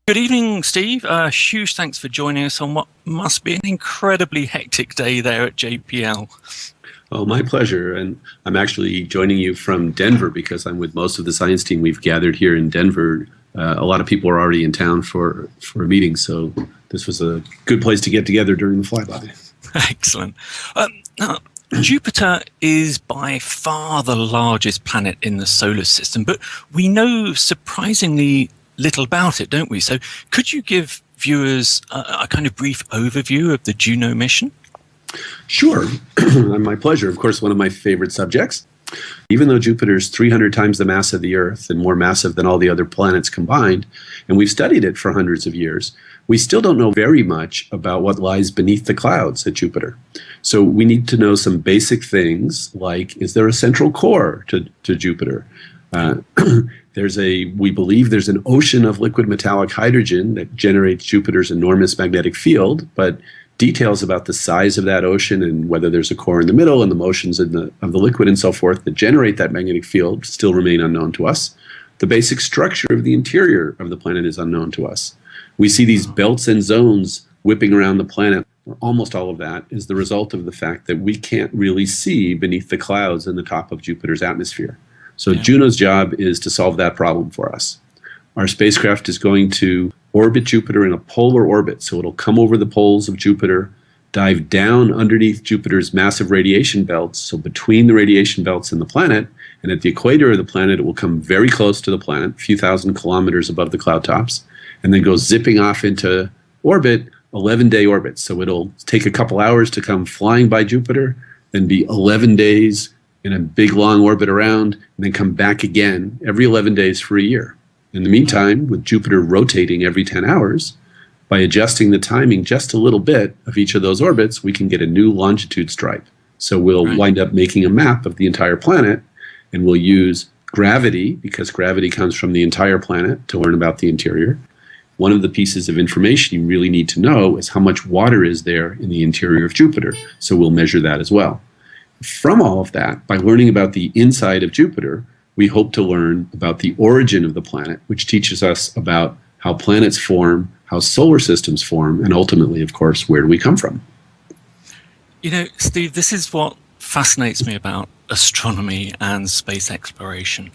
Good evening, Steve. Huge thanks for joining us on what must be an incredibly hectic day there at JPL. Oh, my pleasure. And I'm actually joining you from Denver because I'm with most of the science team we've gathered here in Denver. A lot of people are already in town for a meeting, so this was a good place to get together during the flyby. Excellent. Now, Jupiter is by far the largest planet in the solar system, but we know surprisingly little about it, don't we? So could you give viewers a kind of brief overview of the Juno mission? Sure. My pleasure. Of course, one of my favorite subjects. Even though Jupiter is 300 times the mass of the Earth and more massive than all the other planets combined, and we've studied it for hundreds of years, we still don't know very much about what lies beneath the clouds at Jupiter. So we need to know some basic things like, is there a central core to Jupiter? We believe there's an ocean of liquid metallic hydrogen that generates Jupiter's enormous magnetic field, but details about the size of that ocean and whether there's a core in the middle and the motions of the liquid and so forth that generate that magnetic field still remain unknown to us. The basic structure of the interior of the planet is unknown to us. We see these belts and zones whipping around the planet. Almost all of that is the result of the fact that we can't really see beneath the clouds in the top of Jupiter's atmosphere. So Juno's job is to solve that problem for us. Our spacecraft is going to orbit Jupiter in a polar orbit. So it'll come over the poles of Jupiter, dive down underneath Jupiter's massive radiation belts, so between the radiation belts and the planet, and at the equator of the planet, it will come very close to the planet, a few thousand kilometers above the cloud tops, and then go zipping off into orbit, 11-day orbit. So it'll take a couple hours to come flying by Jupiter, then be 11 days in a big long orbit around, and then come back again every 11 days for a year. In the meantime, with Jupiter rotating every 10 hours, by adjusting the timing just a little bit of each of those orbits, we can get a new longitude stripe. So we'll wind up making a map of the entire planet, and we'll use gravity, because gravity comes from the entire planet, to learn about the interior. One of the pieces of information you really need to know is how much water is there in the interior of Jupiter. So we'll measure that as well. From all of that, by learning about the inside of Jupiter, we hope to learn about the origin of the planet, which teaches us about how planets form, how solar systems form, and ultimately, of course, where do we come from? You know, Steve, this is what fascinates me about astronomy and space exploration.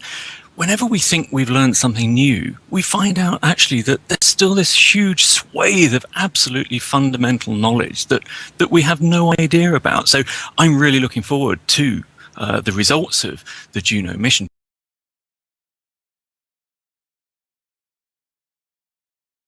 Whenever we think we've learned something new, we find out actually that there's still this huge swathe of absolutely fundamental knowledge that we have no idea about. So I'm really looking forward to the results of the Juno mission.